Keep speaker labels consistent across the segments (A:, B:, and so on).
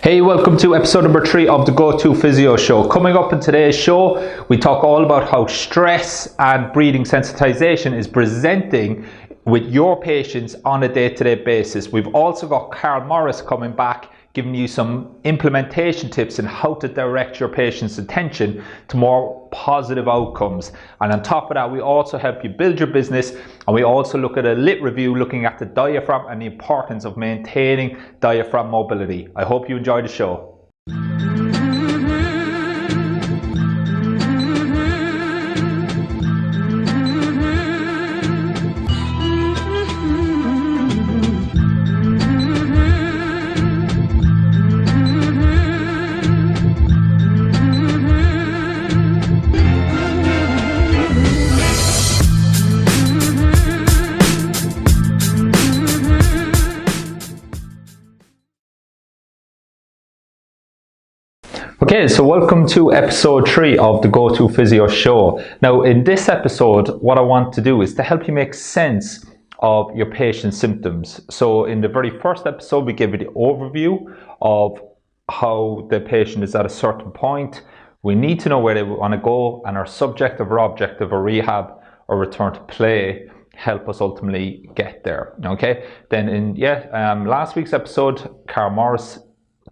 A: Hey, welcome to episode number 3 of the Go-To Physio show. Coming up in today's show, we talk all about how stress and breathing sensitization is presenting with your patients on a day-to-day basis. We've also got Carl Morris coming back, giving you some implementation tips on how to direct your patient's attention to more positive outcomes. And on top of that, we also help you build your business, and we also look at a lit review looking at the diaphragm and the importance of maintaining diaphragm mobility. I hope you enjoy the show. Okay, so welcome to episode 3 of the Go-To Physio show. Now, in this episode, what I want to do is to help you make sense of your patient's symptoms. So in the very first episode, we gave you the overview of how the patient is at a certain point. We need to know where they want to go, and our subjective or objective or rehab or return to play help us ultimately get there. Okay, then in last week's episode, Carl Morris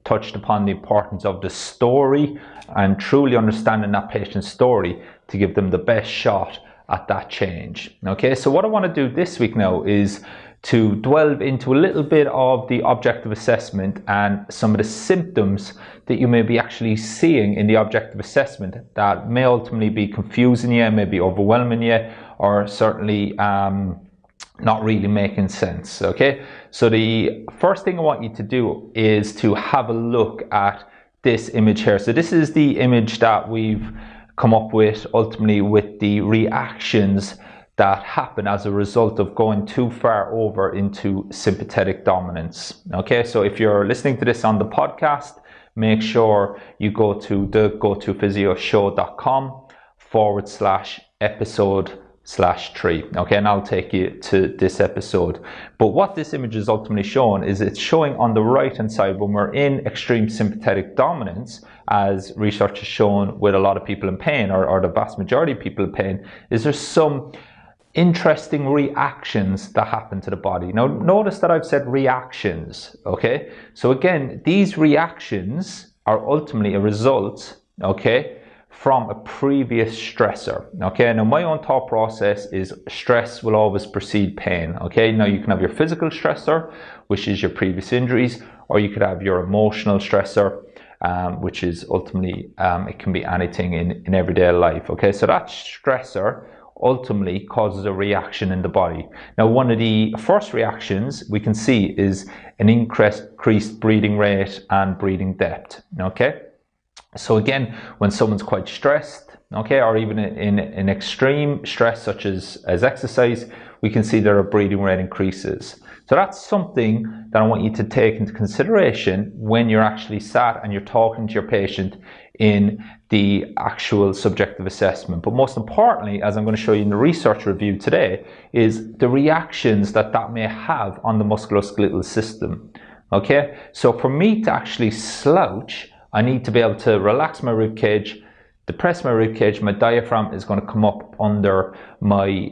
A: touched upon the importance of the story and truly understanding that patient's story to give them the best shot at that change. Okay, so what I want to do this week now is to delve into a little bit of the objective assessment and some of the symptoms that you may be actually seeing in the objective assessment that may ultimately be confusing you, may be overwhelming you, or certainly not really making sense. Okay, so the first thing I want you to do is to have a look at this image here. So this is the image that we've come up with ultimately with the reactions that happen as a result of going too far over into sympathetic dominance. Okay, so if you're listening to this on the podcast, make sure you go to the gotophysioshow.com/episode/3. Okay, and I'll take you to this episode. But what this image is ultimately showing is it's showing on the right hand side when we're in extreme sympathetic dominance, as research has shown with a lot of people in pain, or the vast majority of people in pain, is there's some interesting reactions that happen to the body. Now notice that I've said reactions. Okay, so again, these reactions are ultimately a result, okay, from a previous stressor. Okay, now my own thought process is stress will always precede pain. Okay, now you can have your physical stressor, which is your previous injuries, or you could have your emotional stressor, which is ultimately it can be anything in everyday life. Okay, so that stressor ultimately causes a reaction in the body. Now, one of the first reactions we can see is an increased breathing rate and breathing depth. Okay, so again, when someone's quite stressed, okay, or even in extreme stress such as exercise, we can see their breathing rate increases. So that's something that I want you to take into consideration when you're actually sat and you're talking to your patient in the actual subjective assessment. But most importantly, as I'm going to show you in the research review today, is the reactions that may have on the musculoskeletal system. Okay, so for me to actually slouch, I need to be able to relax my rib cage, depress my rib cage. My diaphragm is going to come up under my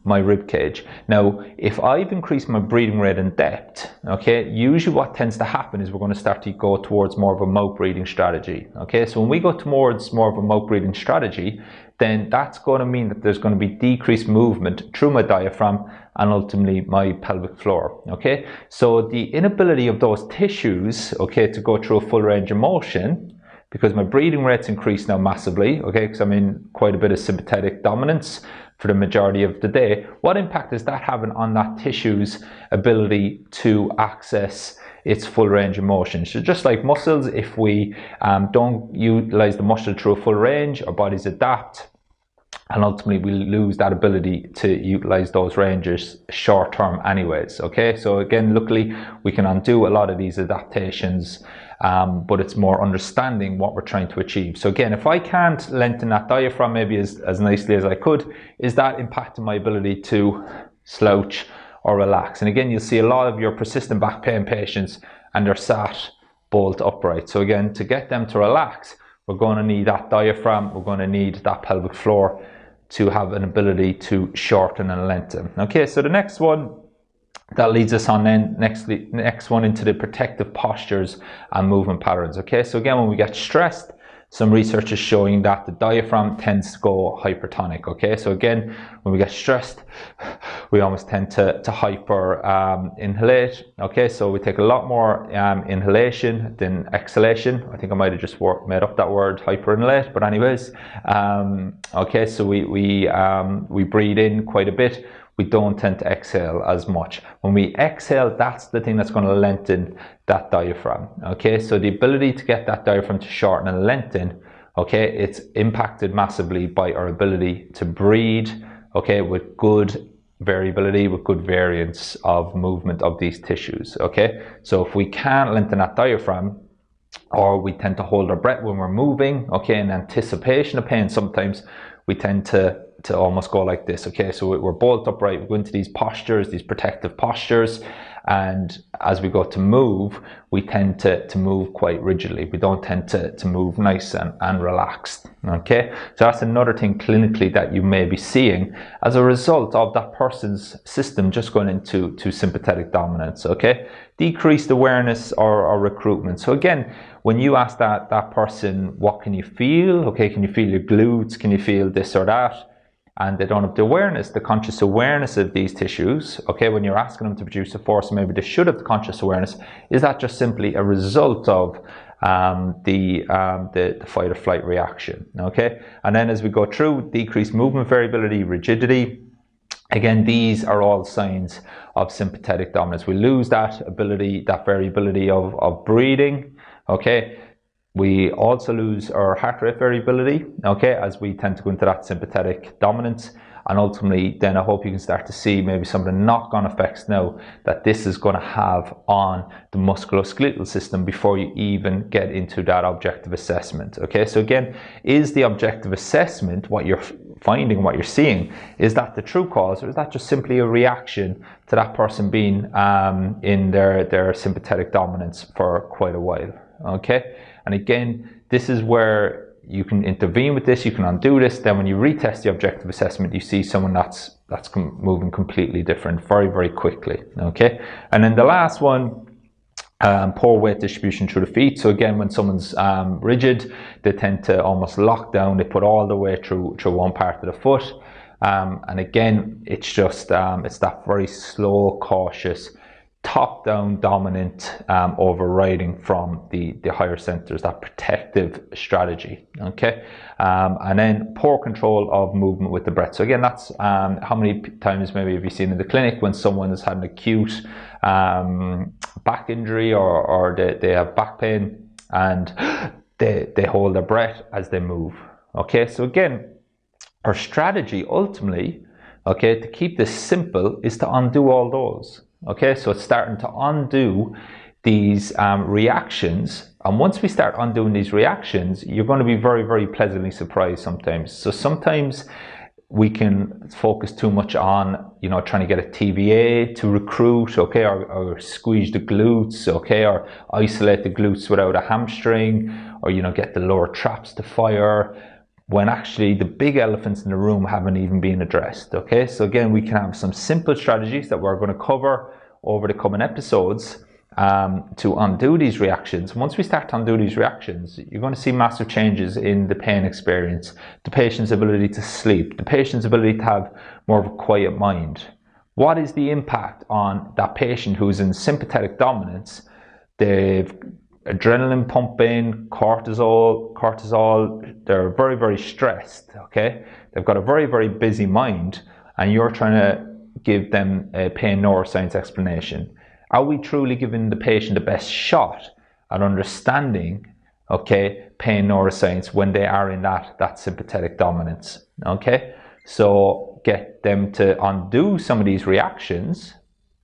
A: my rib cage. Now, if I've increased my breathing rate and depth, okay, usually what tends to happen is we're going to start to go towards more of a mouth breathing strategy. Okay, so when we go towards more of a mouth breathing strategy, then that's going to mean that there's going to be decreased movement through my diaphragm and ultimately my pelvic floor. Okay, so the inability of those tissues, okay, to go through a full range of motion, because my breathing rate's increased now massively, okay, because I'm in quite a bit of sympathetic dominance for the majority of the day. What impact is that having on that tissue's ability to access its full range of motion? So just like muscles, if we don't utilize the muscle through a full range, our bodies adapt, and ultimately we lose that ability to utilize those ranges short term anyways. Okay, so again, luckily we can undo a lot of these adaptations, but it's more understanding what we're trying to achieve. So again, if I can't lengthen that diaphragm maybe as nicely as I could, is that impacting my ability to slouch or relax? And again, you'll see a lot of your persistent back pain patients, and they're sat bolt upright. So again, to get them to relax, we're going to need that diaphragm, we're going to need that pelvic floor to have an ability to shorten and lengthen. Okay, so the next one that leads us on then, next one into the protective postures and movement patterns. Okay, so again, when we get stressed, some research is showing that the diaphragm tends to go hypertonic. Okay, so again, when we get stressed, we almost tend to hyper inhalate. Okay, so we take a lot more inhalation than exhalation. I think I might have just made up that word, hyper inhalate, but anyways, okay, so we breathe in quite a bit. We don't tend to exhale as much. When we exhale, that's the thing that's going to lengthen that diaphragm. Okay, so the ability to get that diaphragm to shorten and lengthen, okay, it's impacted massively by our ability to breathe, okay, with good variability, with good variance of movement of these tissues. Okay, so if we can't lengthen that diaphragm, or we tend to hold our breath when we're moving, okay, in anticipation of pain, sometimes we tend to almost go like this. Okay, so we're bolt upright, we go into these postures, these protective postures, and as we go to move, we tend to move quite rigidly. We don't tend to move nice and relaxed. Okay, so that's another thing clinically that you may be seeing as a result of that person's system just going into sympathetic dominance. Okay, decreased awareness or recruitment. So again, when you ask that person, what can you feel? Okay, can you feel your glutes? Can you feel this or that? And they don't have the awareness, the conscious awareness of these tissues. Okay, when you're asking them to produce a force, maybe they should have the conscious awareness. Is that just simply a result of the fight or flight reaction? Okay, and then as we go through, decreased movement variability, rigidity. Again, these are all signs of sympathetic dominance. We lose that ability, that variability of breathing. Okay. We also lose our heart rate variability, okay, as we tend to go into that sympathetic dominance. And ultimately, then I hope you can start to see maybe some of the knock-on effects now that this is going to have on the musculoskeletal system before you even get into that objective assessment. Okay, so again, is the objective assessment what you're finding, what you're seeing, is that the true cause, or is that just simply a reaction to that person being in their sympathetic dominance for quite a while? Okay. And again, this is where you can intervene with this, you can undo this. Then when you retest the objective assessment, you see someone that's moving completely different very, very quickly. Okay. And then the last one, poor weight distribution through the feet. So again, when someone's rigid, they tend to almost lock down. They put all the weight through one part of the foot. And again, it's just, it's that very slow, cautious, top-down dominant overriding from the higher centers, that protective strategy. Okay, and then poor control of movement with the breath. So again, that's how many times maybe have you seen in the clinic when someone has had an acute back injury or they have back pain and they hold their breath as they move. Okay, so again, our strategy ultimately, okay, to keep this simple is to undo all those. Okay, so it's starting to undo these reactions. And once we start undoing these reactions, you're going to be very, very pleasantly surprised sometimes. So sometimes we can focus too much on, you know, trying to get a TVA to recruit, okay, or squeeze the glutes, okay, or isolate the glutes without a hamstring, or, you know, get the lower traps to fire, when actually the big elephants in the room haven't even been addressed. Okay, so again, we can have some simple strategies that we're going to cover over the coming episodes to undo these reactions. Once we start to undo these reactions, you're going to see massive changes in the pain experience, the patient's ability to sleep, the patient's ability to have more of a quiet mind. What is the impact on that patient who's in sympathetic dominance? They've adrenaline pumping, cortisol, they're very, very stressed, okay? They've got a very, very busy mind, and you're trying to give them a pain neuroscience explanation. Are we truly giving the patient the best shot at understanding, okay, pain neuroscience when they are in that sympathetic dominance, okay? So get them to undo some of these reactions,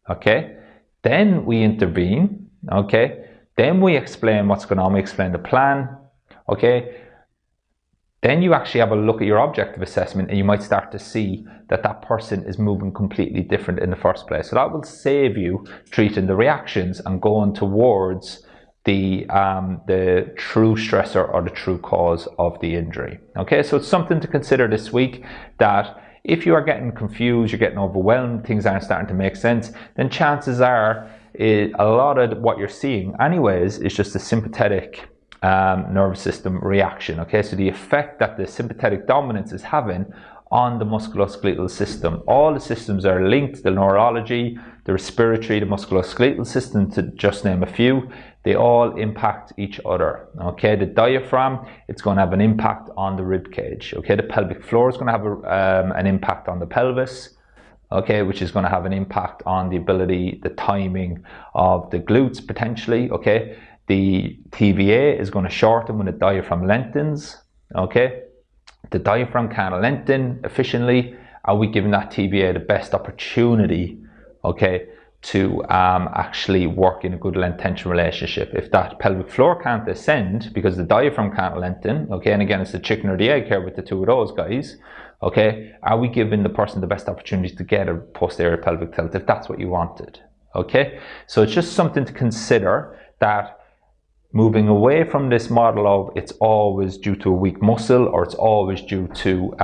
A: okay? Then we intervene, okay? Then we explain what's going on, we explain the plan, okay? Then you actually have a look at your objective assessment and you might start to see that that person is moving completely different in the first place. So that will save you treating the reactions and going towards the true stressor or the true cause of the injury. Okay, so it's something to consider this week, that if you are getting confused, you're getting overwhelmed, things aren't starting to make sense, then chances are a lot of what you're seeing anyways is just a sympathetic nervous system reaction. Okay, so the effect that the sympathetic dominance is having on the musculoskeletal system. All the systems are linked: the neurology, the respiratory, the musculoskeletal system, to just name a few. They all impact each other. Okay, the diaphragm, it's going to have an impact on the rib cage. Okay, the pelvic floor is going to have an impact on the pelvis. Okay, which is going to have an impact on the ability, the timing of the glutes potentially. Okay, the TVA is going to shorten when the diaphragm lengthens. Okay, the diaphragm can't lengthen efficiently. Are we giving that TVA the best opportunity, okay, to actually work in a good length tension relationship? If that pelvic floor can't ascend because the diaphragm can't lengthen, okay, and again, it's the chicken or the egg here with the two of those guys, okay, are we giving the person the best opportunity to get a posterior pelvic tilt if that's what you wanted? Okay, so it's just something to consider, that moving away from this model of it's always due to a weak muscle or it's always due to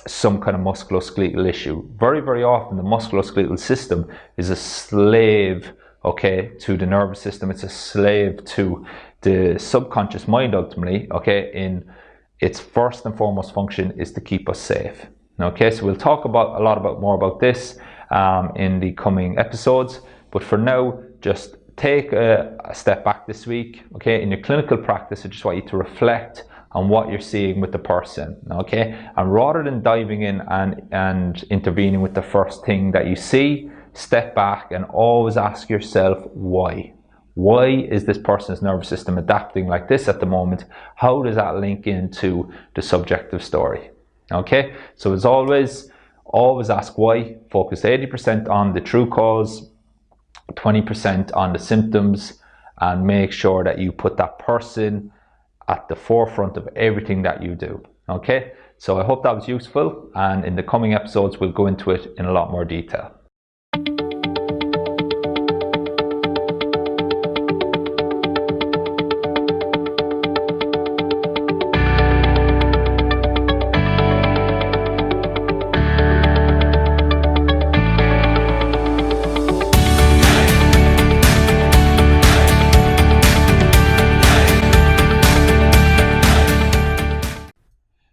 A: some kind of musculoskeletal issue. Very, very often the musculoskeletal system is a slave, okay, to the nervous system. It's a slave to the subconscious mind ultimately, okay, in its first and foremost function is to keep us safe. Okay, so we'll talk about more about this in the coming episodes, but for now, just take a step back this week, okay? In your clinical practice, I just want you to reflect on what you're seeing with the person, okay? And rather than diving in and intervening with the first thing that you see, step back and always ask yourself why. Why is this person's nervous system adapting like this at the moment? How does that link into the subjective story? Okay, so as always ask why. Focus 80% on the true cause, 20% on the symptoms, and make sure that you put that person at the forefront of everything that you do. Okay, so I hope that was useful, and in the coming episodes we'll go into it in a lot more detail.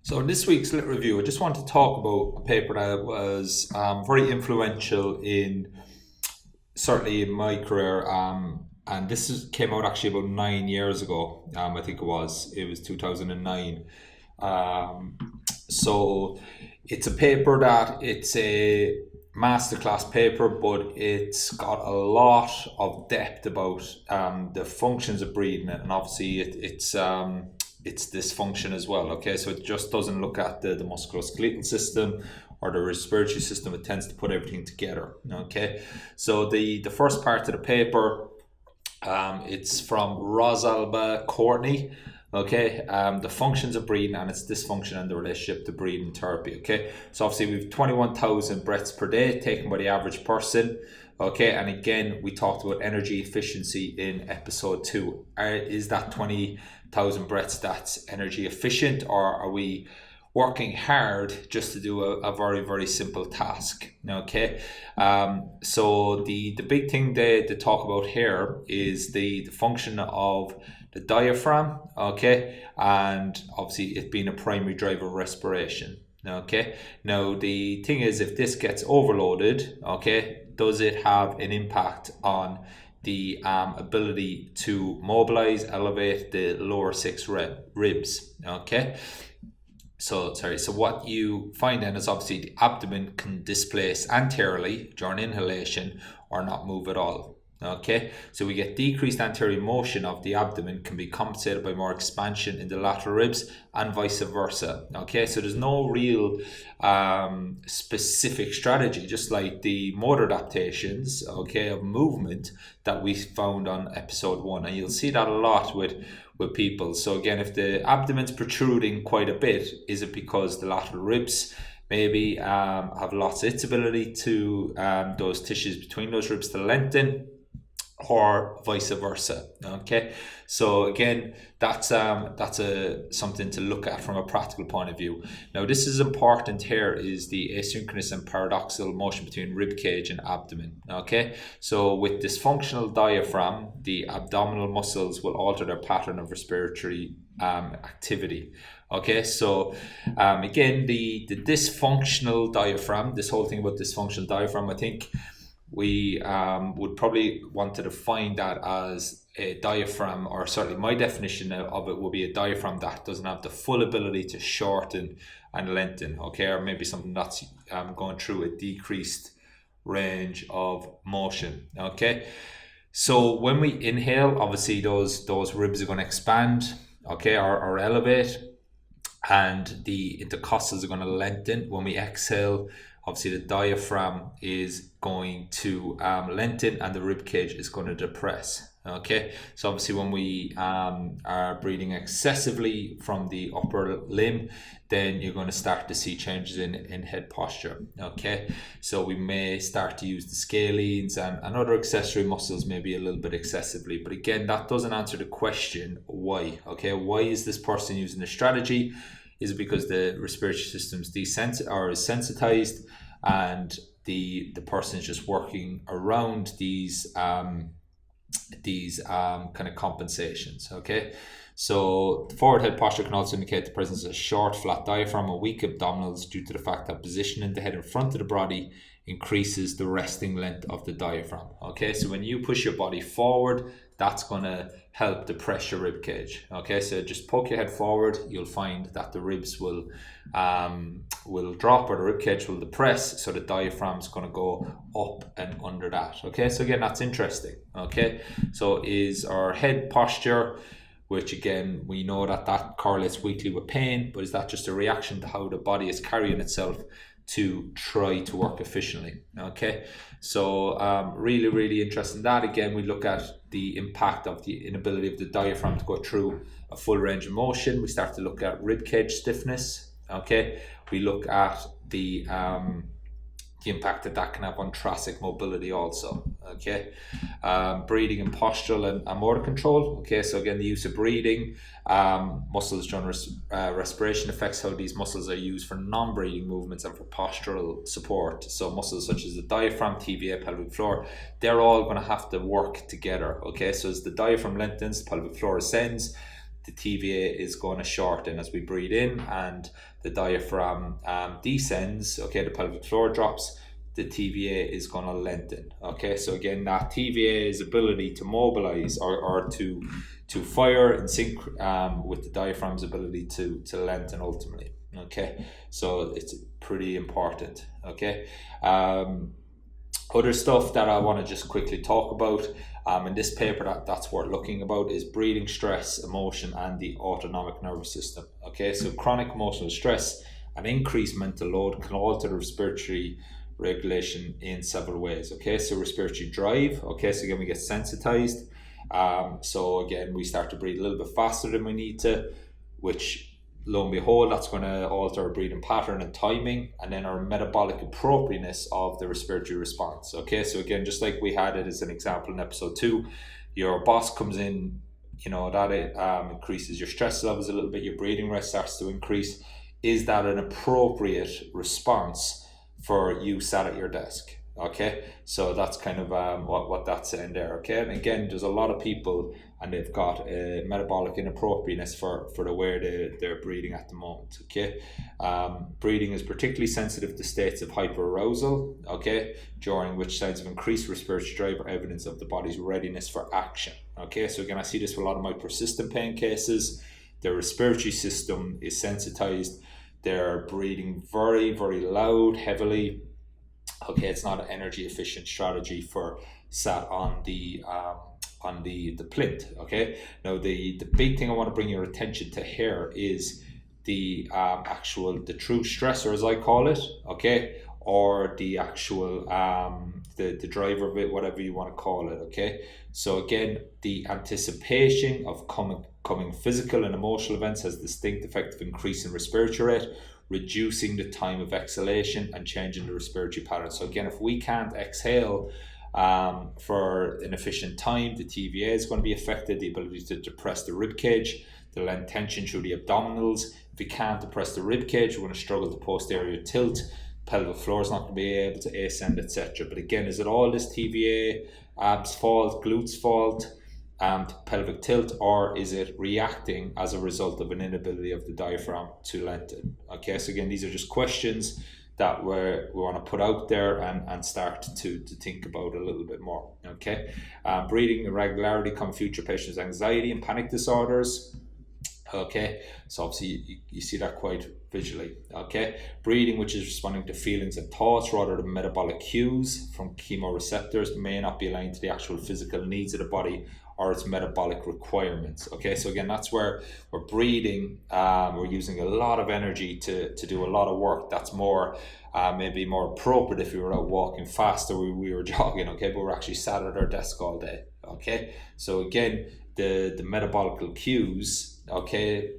A: So in this week's little review, I just want to talk about a paper that was very influential certainly in my career, and came out actually about 9 years ago. I think it was 2009. So it's a paper it's a masterclass paper, but it's got a lot of depth about the functions of breathing, and obviously it's dysfunction as well. Okay, so it just doesn't look at the musculoskeletal system or the respiratory system. It tends to put everything together. Okay, so the first part of the paper, it's from Rosalba Courtney. Okay, the functions of breathing and its dysfunction and the relationship to breathing therapy. Okay, so obviously we've 21,000 breaths per day taken by the average person. Okay, and again, we talked about energy efficiency in episode 2. Is that 20,000 breaths that's energy efficient, or are we working hard just to do a very, very simple task? Okay, so the big thing they talk about here is the function of the diaphragm, okay, and obviously it being a primary driver of respiration. Okay, now the thing is, if this gets overloaded, okay, does it have an impact on the ability to mobilize, elevate the lower 6 ribs? Okay, so what you find then is obviously the abdomen can displace anteriorly during inhalation or not move at all. Okay, so we get decreased anterior motion of the abdomen can be compensated by more expansion in the lateral ribs and vice versa. Okay, so there's no real specific strategy, just like the motor adaptations, okay, of movement that we found on episode 1, and you'll see that a lot with people. So again, if the abdomen's protruding quite a bit, is it because the lateral ribs maybe have lost its ability to those tissues between those ribs to lengthen? or vice versa. Okay, so again, that's something to look at from a practical point of view. Now, this is important here, is the asynchronous and paradoxical motion between rib cage and abdomen. Okay, so with dysfunctional diaphragm, the abdominal muscles will alter their pattern of respiratory activity. Okay, so again, the dysfunctional diaphragm, this whole thing about dysfunctional diaphragm, I think we would probably want to define that as a diaphragm, or certainly my definition of it would be a diaphragm that doesn't have the full ability to shorten and lengthen, okay, or maybe something that's going through a decreased range of motion. Okay, so when we inhale, obviously those ribs are going to expand, okay, or elevate, and the intercostals are going to lengthen. When we exhale, obviously the diaphragm is going to lengthen and the rib cage is going to depress. Okay, so obviously when we are breathing excessively from the upper limb, then you're going to start to see changes in head posture. Okay, so we may start to use the scalenes and other accessory muscles maybe a little bit excessively, but again, that doesn't answer the question why. Okay, why is this person using the strategy? Is it because the respiratory system is sensitized, and the person is just working around these kind of compensations? Okay, so the forward head posture can also indicate the presence of a short, flat diaphragm or weak abdominals, due to the fact that positioning the head in front of the body increases the resting length of the diaphragm. Okay, so when you push your body forward, that's going to help depress your rib cage. Okay, so just poke your head forward, you'll find that the ribs will drop, or the rib cage will depress, so the diaphragm's going to go up and under that. Okay, so again, that's interesting. Okay, so is our head posture, which again, we know that correlates weakly with pain, but is that just a reaction to how the body is carrying itself to try to work efficiently? Okay, so really, really interesting. That again, we look at the impact of the inability of the diaphragm to go through a full range of motion. We start to look at rib cage stiffness. Okay, we look at the impact that can have on thoracic mobility also. Okay, breathing and postural and motor control. Okay, so again, the use of breathing, muscles during respiration affects how these muscles are used for non-breathing movements and for postural support. So muscles such as the diaphragm, TVA, pelvic floor, they're all going to have to work together. Okay, so as the diaphragm lengthens, the pelvic floor ascends, the TVA is going to shorten as we breathe in, and the diaphragm descends. Okay, the pelvic floor drops, the TVA is going to lengthen. Okay, so again, that TVA's ability to mobilize or to fire in sync with the diaphragm's ability to lengthen ultimately. Okay, so it's pretty important. Okay, other stuff that I want to just quickly talk about in this paper that's worth looking about is breathing, stress, emotion, and the autonomic nervous system. Okay, so chronic emotional stress and increased mental load can alter the respiratory regulation in several ways. Okay, so respiratory drive. Okay, so again, we get sensitized. So again, we start to breathe a little bit faster than we need to, which lo and behold, that's going to alter our breathing pattern and timing, and then our metabolic appropriateness of the respiratory response. Okay, so again, just like we had it as an example in episode 2, your boss comes in, you know, that it increases your stress levels a little bit, your breathing rate starts to increase. Is that an appropriate response for you sat at your desk? Okay, so that's kind of what that's saying there. Okay, and again, there's a lot of people and they've got a metabolic inappropriateness for the way they're breathing at the moment. Okay, breathing is particularly sensitive to states of hyperarousal, okay, during which signs of increased respiratory drive are evidence of the body's readiness for action. Okay, so again, I see this with a lot of my persistent pain cases. Their respiratory system is sensitized, they're breathing very, very loud, heavily. Okay, it's not an energy efficient strategy for sat on the plinth. Okay, now the big thing I want to bring your attention to here is the true stressor, as I call it. Okay, or the actual the driver of it, whatever you want to call it. Okay, so again, the anticipation of coming physical and emotional events has distinct effect of increasing respiratory rate, reducing the time of exhalation, and changing the respiratory pattern. So again, if we can't exhale For an efficient time, the TVA is going to be affected, the ability to depress the rib cage, the lend tension through the abdominals. If you can't depress the rib cage, you're going to struggle to posterior tilt. Pelvic floor is not going to be able to ascend, etc. But again, is it all this TVA, abs fault, glutes fault, pelvic tilt, or is it reacting as a result of an inability of the diaphragm to lengthen? Okay, so again, these are just questions that we want to put out there and start to think about a little bit more. Okay, breathing irregularity, common future patients' anxiety and panic disorders. Okay, so obviously you see that quite visually. Okay, breathing, which is responding to feelings and thoughts rather than metabolic cues from chemoreceptors, may not be aligned to the actual physical needs of the body or its metabolic requirements. Okay, so again, that's where we're breathing, we're using a lot of energy to do a lot of work that's more maybe more appropriate if we were out walking fast or we were jogging. Okay, but we're actually sat at our desk all day. Okay, so again, the metabolic cues, okay,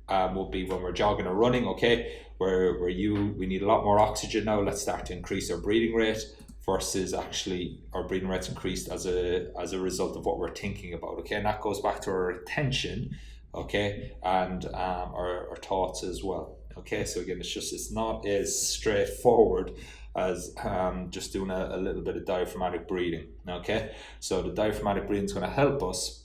A: will be when we're jogging or running. Okay, where we need a lot more oxygen now, let's start to increase our breathing rate, versus actually our breathing rate's increased as a result of what we're thinking about. Okay, and that goes back to our attention, okay, and our thoughts as well. Okay, so again, it's not as straightforward as just doing a little bit of diaphragmatic breathing. Okay, so the diaphragmatic breathing is going to help us,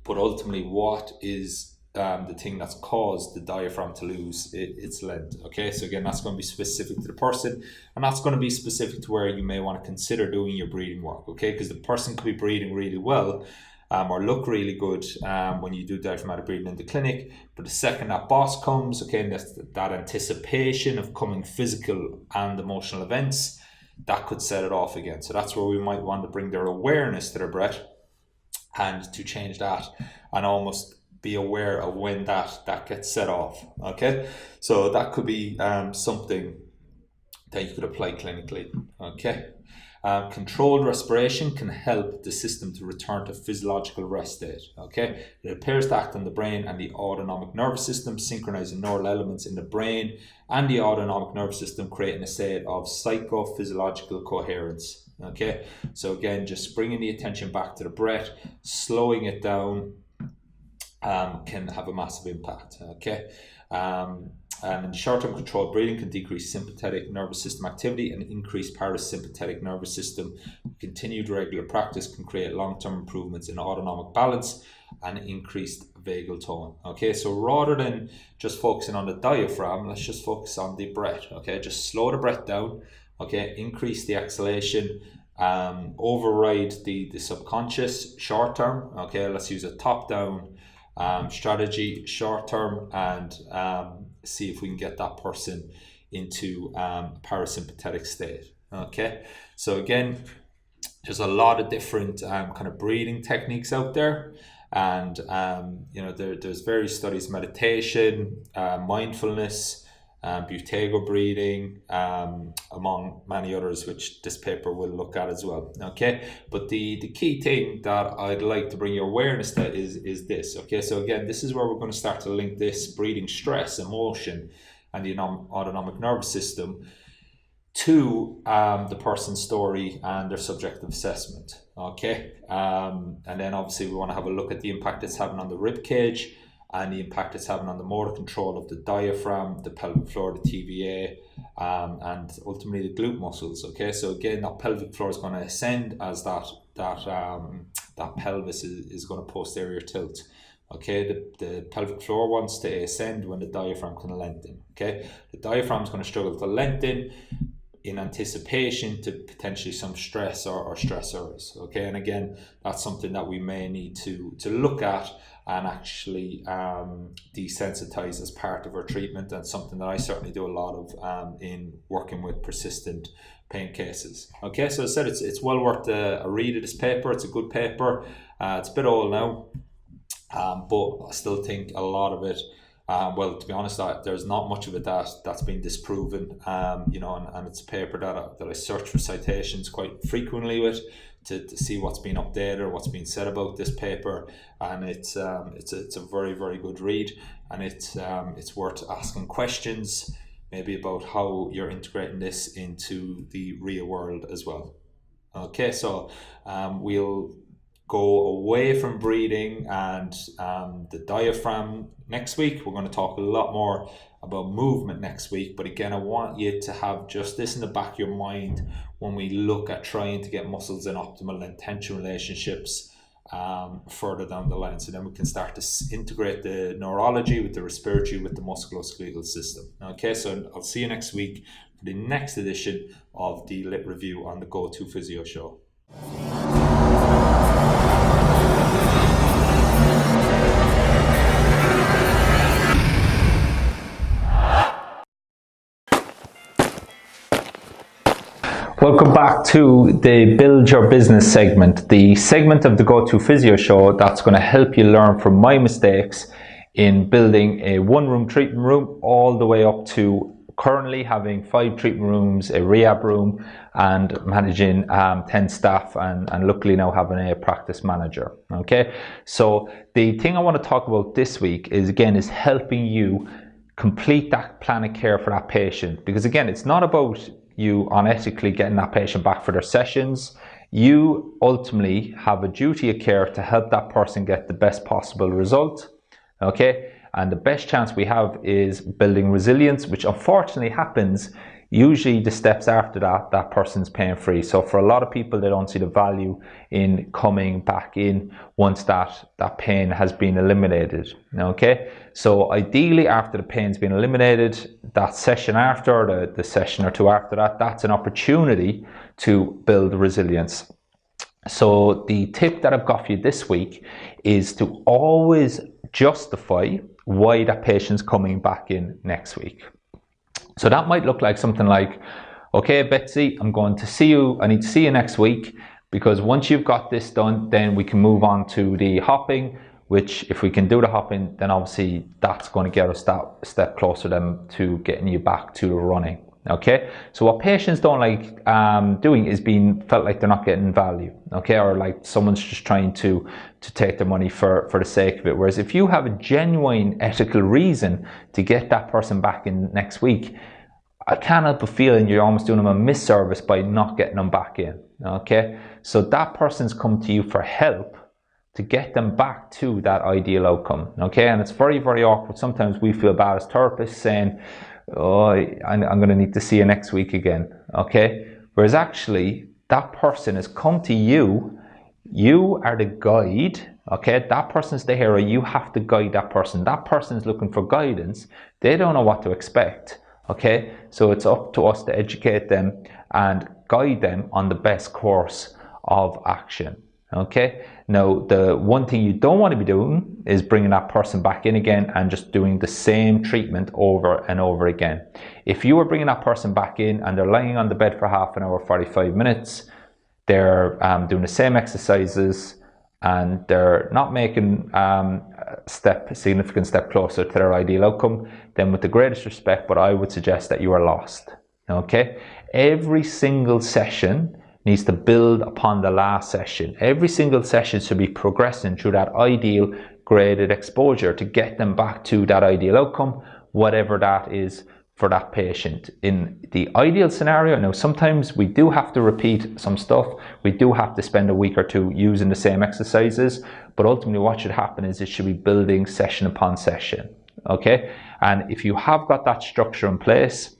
A: but ultimately, what is the thing that's caused the diaphragm to lose its length? Okay, so again, that's going to be specific to the person, and that's going to be specific to where you may want to consider doing your breathing work. Okay, because the person could be breathing really well or look really good when you do diaphragmatic breathing in the clinic, but the second that boss comes, okay, and that anticipation of coming physical and emotional events, that could set it off again. So that's where we might want to bring their awareness to their breath and to change that and almost be aware of when that gets set off. Okay, so that could be something that you could apply clinically. Okay, controlled respiration can help the system to return to physiological rest state. Okay, it appears to act on the brain and the autonomic nervous system, synchronizing neural elements in the brain and the autonomic nervous system, creating a state of psychophysiological coherence. Okay, so again, just bringing the attention back to the breath, slowing it down, can have a massive impact. Okay, and in short-term controlled breathing can decrease sympathetic nervous system activity and increase parasympathetic nervous system. Continued regular practice can create long-term improvements in autonomic balance and increased vagal tone. Okay, so rather than just focusing on the diaphragm, let's just focus on the breath. Okay, just slow the breath down. Okay, increase the exhalation, override the subconscious short term. Okay, let's use a top-down strategy short term and see if we can get that person into a parasympathetic state. Okay, so again, there's a lot of different kind of breathing techniques out there, and there's various studies: meditation, mindfulness, buteyko breathing, among many others, which this paper will look at as well. Okay, but the key thing that I'd like to bring your awareness to is this. Okay, so again, this is where we're going to start to link this breathing stress, emotion, and the autonomic nervous system to the person's story and their subjective assessment. Okay, and then obviously we want to have a look at the impact it's having on the rib cage and the impact it's having on the motor control of the diaphragm, the pelvic floor, the TVA, and ultimately the glute muscles. Okay, so again, that pelvic floor is going to ascend as that pelvis is going to posterior tilt. Okay, the pelvic floor wants to ascend when the diaphragm can lengthen. Okay, the diaphragm is going to struggle to lengthen in anticipation to potentially some stress or stressors. Okay, and again, that's something that we may need to look at and actually desensitize as part of our treatment, and something that I certainly do a lot of in working with persistent pain cases. Okay, so as I said, it's well worth a read of this paper. It's a good paper. It's a bit old now, but I still think a lot of it, well, to be honest, there's not much of it that's been disproven, and it's a paper that I search for citations quite frequently with to see what's been updated or what's been said about this paper, and it's a very, very good read, and it's worth asking questions maybe about how you're integrating this into the real world as well.
B: Okay, so we'll go away from breathing and the diaphragm next week. We're going to talk a lot more about movement next week. But again, I want you to have just this in the back of your mind when we look at trying to get muscles in optimal and tension relationships further down the line. So then we can start to integrate the neurology with the respiratory with the musculoskeletal system. Okay, so I'll see you next week for the next edition of the Lit Review on the Go-To Physio Show.
A: Welcome back to the Build Your Business segment, the segment of the Go-To Physio Show that's going to help you learn from my mistakes in building a one-room treatment room all the way up to currently having 5 treatment rooms, a rehab room, and managing 10 staff, and luckily now having a practice manager. Okay, so the thing I want to talk about this week is helping you complete that plan of care for that patient, because again, it's not about you unethically getting that patient back for their sessions. You ultimately have a duty of care to help that person get the best possible result. Okay, and the best chance we have is building resilience, which unfortunately happens usually the steps after that person's pain free. So for a lot of people, they don't see the value in coming back in once that pain has been eliminated. Okay, so ideally after the pain's been eliminated, that session after, the session or two after that, that's an opportunity to build resilience. So the tip that I've got for you this week is to always justify why that patient's coming back in next week. So that might look like something like, okay, Betsy, I'm going to see you. I need to see you next week, because once you've got this done, then we can move on to the hopping, which if we can do the hopping, then obviously that's going to get us that step closer then to getting you back to the running. Okay, so what patients don't like doing is being felt like they're not getting value, okay, or like someone's just trying to take their money for the sake of it. Whereas if you have a genuine ethical reason to get that person back in next week, I can't help but feeling you're almost doing them a misservice by not getting them back in. Okay, so that person's come to you for help to get them back to that ideal outcome. Okay, and it's very, very awkward. Sometimes we feel bad as therapists saying, oh, I'm going to need to see you next week again. Okay, whereas actually that person has come to you. You are the guide. Okay, that person's the hero. You have to guide that person. That person's looking for guidance. They don't know what to expect. Okay, so it's up to us to educate them and guide them on the best course of action. Okay, now the one thing you don't want to be doing is bringing that person back in again and just doing the same treatment over and over again. If you are bringing that person back in and they're lying on the bed for half an hour, 45 minutes, they're doing the same exercises and they're not making significant step closer to their ideal outcome, then with the greatest respect, but I would suggest that you are lost. Okay, every single session needs to build upon the last session. Every single session should be progressing through that ideal graded exposure to get them back to that ideal outcome, whatever that is for that patient. In the ideal scenario, now sometimes we do have to repeat some stuff. We do have to spend a week or two using the same exercises, but ultimately what should happen is it should be building session upon session. Okay, and if you have got that structure in place,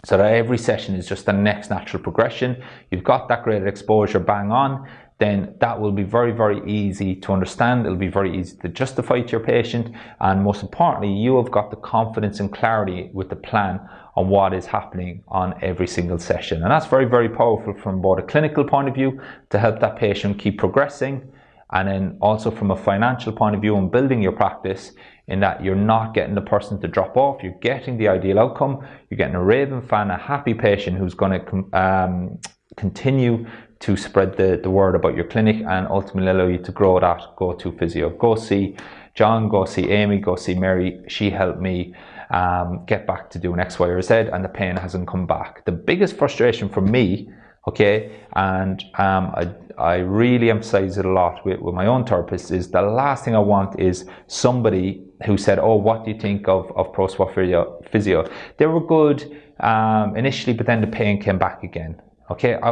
A: so that every session is just the next natural progression, you've got that graded exposure bang on, then that will be very, very easy to understand. It'll be very easy to justify to your patient, and most importantly, you have got the confidence and clarity with the plan on what is happening on every single session. And that's very, very powerful from both a clinical point of view to help that patient keep progressing, and then also from a financial point of view and building your practice, in that you're not getting the person to drop off, you're getting the ideal outcome, you're getting a raving fan, a happy patient who's going to continue to spread the word about your clinic and ultimately allow you to grow that Go-To Physio. Go see John, go see Amy, go see Mary. She helped me get back to doing X, Y, or Z, and the pain hasn't come back. The biggest frustration for me, okay, and I really emphasize it a lot with my own therapist, is the last thing I want is somebody who said, oh, what do you think of ProSport Physio? They were good initially, but then the pain came back again. Okay, I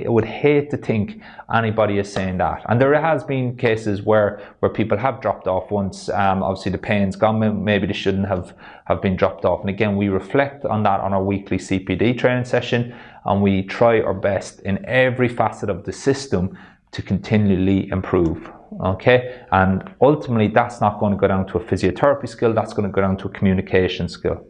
A: would hate to think anybody is saying that. And there has been cases where people have dropped off once, obviously the pain's gone, maybe they shouldn't have been dropped off. And again, we reflect on that on our weekly CPD training session, and we try our best in every facet of the system to continually improve. Okay, and ultimately that's not going to go down to a physiotherapy skill, that's going to go down to a communication skill.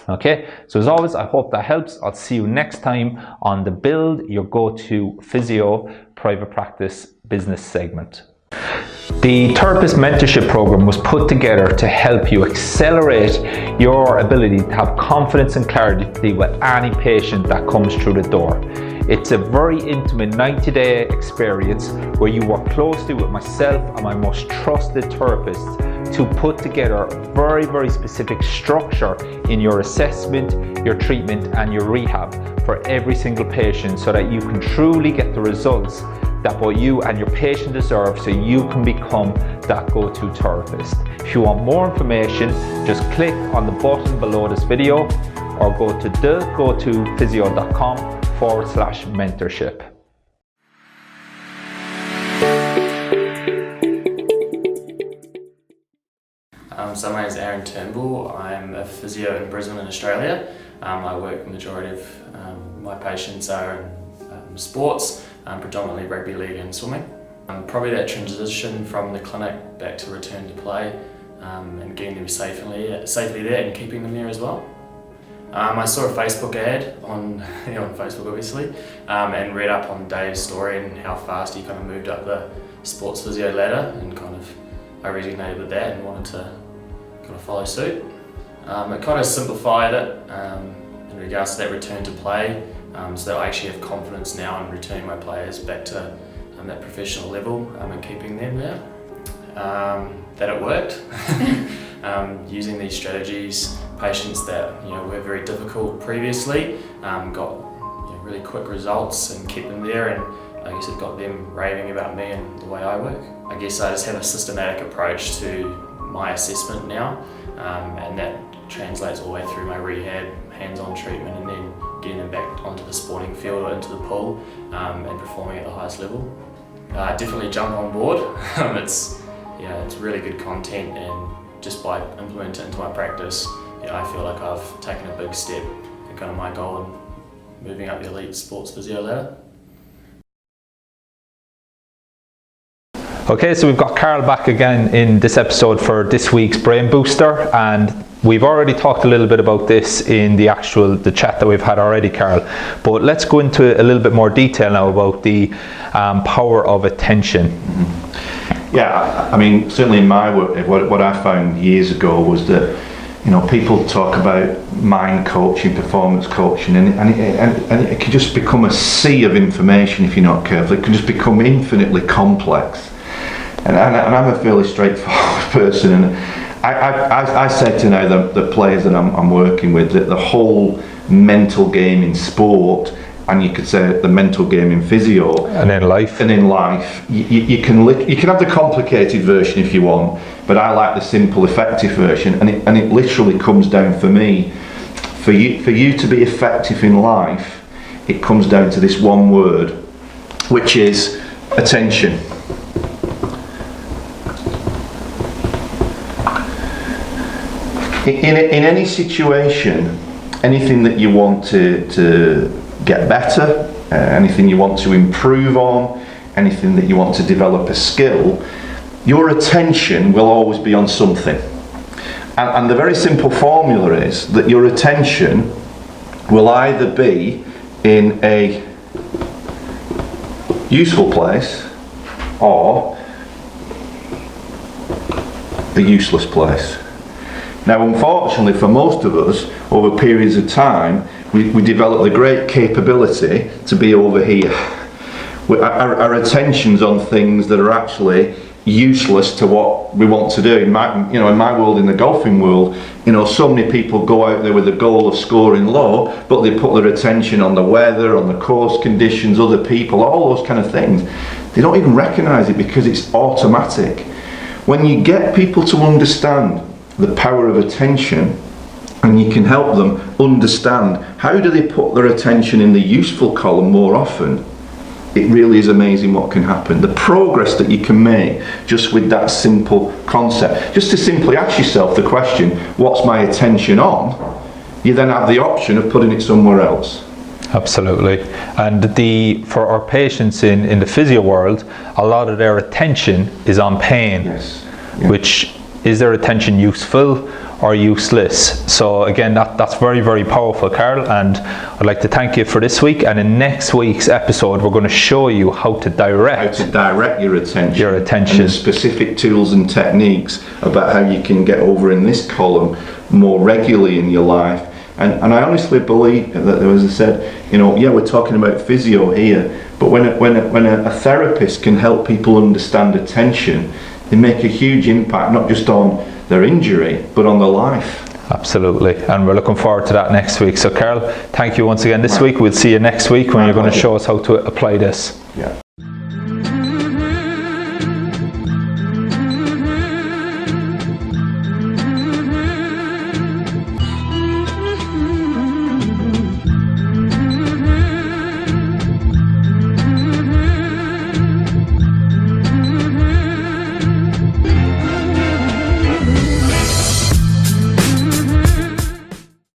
A: Okay, so as always, I hope that helps. I'll see you next time on the Build Your Go-To Physio Private Practice Business segment. The Therapist Mentorship Program was put together to help you accelerate your ability to have confidence and clarity with any patient that comes through the door. It's a very intimate 90-day experience where you work closely with myself and my most trusted therapists to put together very, very specific structure in your assessment, your treatment and your rehab for every single patient, so that you can truly get the results that both you and your patient deserve, so you can become that go-to therapist. If you want more information, just click on the button below this video or go to thegotofysio.com/mentorship.
C: So my name is Aaron Turnbull. I'm a physio in Brisbane in Australia. I work, the majority of my patients are in sports, predominantly rugby league and swimming. Probably that transition from the clinic back to return to play and getting them safely there and keeping them there as well. I saw a Facebook ad on Facebook obviously, and read up on Dave's story and how fast he kind of moved up the sports physio ladder, and I resonated with that and wanted to kind of follow suit. It kind of simplified it in regards to that return to play, so that I actually have confidence now in returning my players back to that professional level and keeping them there. That it worked. Using these strategies, patients that were very difficult previously got really quick results and kept them there, and I guess it got them raving about me and the way I work. I guess I just have a systematic approach to my assessment now, and that translates all the way through my rehab, hands-on treatment, and then getting them back onto the sporting field or into the pool and performing at the highest level. Definitely jump on board. It's really good content, and just by implementing it into my practice, I feel like I've taken a big step in kind of my goal in moving up the elite sports physio ladder.
A: Okay, so we've got Carl back again in this episode for this week's Brain Booster, and we've already talked a little bit about this in the chat that we've had already, Carl, but let's go into a little bit more detail now about the power of attention.
D: Yeah, I mean, certainly in my work, what I found years ago was that people talk about mind coaching, performance coaching, and it can just become a sea of information if you're not careful. It can just become infinitely complex. And I'm a fairly straightforward person, and I say to now the players that I'm working with that the whole mental game in sport, and you could say the mental game in physio,
A: and in life,
D: you can have the complicated version if you want, but I like the simple, effective version, and it literally comes down for me, for you to be effective in life, it comes down to this one word, which is attention. In any situation, anything that you want to get better, anything you want to improve on, anything that you want to develop a skill, your attention will always be on something. And the very simple formula is that your attention will either be in a useful place or a useless place. Now, unfortunately for most of us, over periods of time, we develop the great capability to be over here. Our attention's on things that are actually useless to what we want to do. In my world, in the golfing world, so many people go out there with the goal of scoring low, but they put their attention on the weather, on the course conditions, other people, all those kind of things. They don't even recognise it because it's automatic. When you get people to understand the power of attention, and you can help them understand how do they put their attention in the useful column more often, it really is amazing what can happen. The progress that you can make just with that simple concept. Just to simply ask yourself the question, what's my attention on? You then have the option of putting it somewhere else.
A: Absolutely. And for our patients in the physio world, a lot of their attention is on pain.
D: Yes. Yeah.
A: Which, is their attention useful or useless? So again, that's very, very powerful, Carl, and I'd like to thank you for this week. And in next week's episode, we're going to show you how to direct
D: your attention.
A: And
D: the specific tools and techniques about how you can get over in this column more regularly in your life. And I honestly believe that, as I said, we're talking about physio here, but when a therapist can help people understand attention, they make a huge impact, not just on their injury, but on their life.
A: Absolutely, and we're looking forward to that next week. So Carl, thank you once again this week. We'll see you next week when you're going to show us how to apply this.
D: Yeah.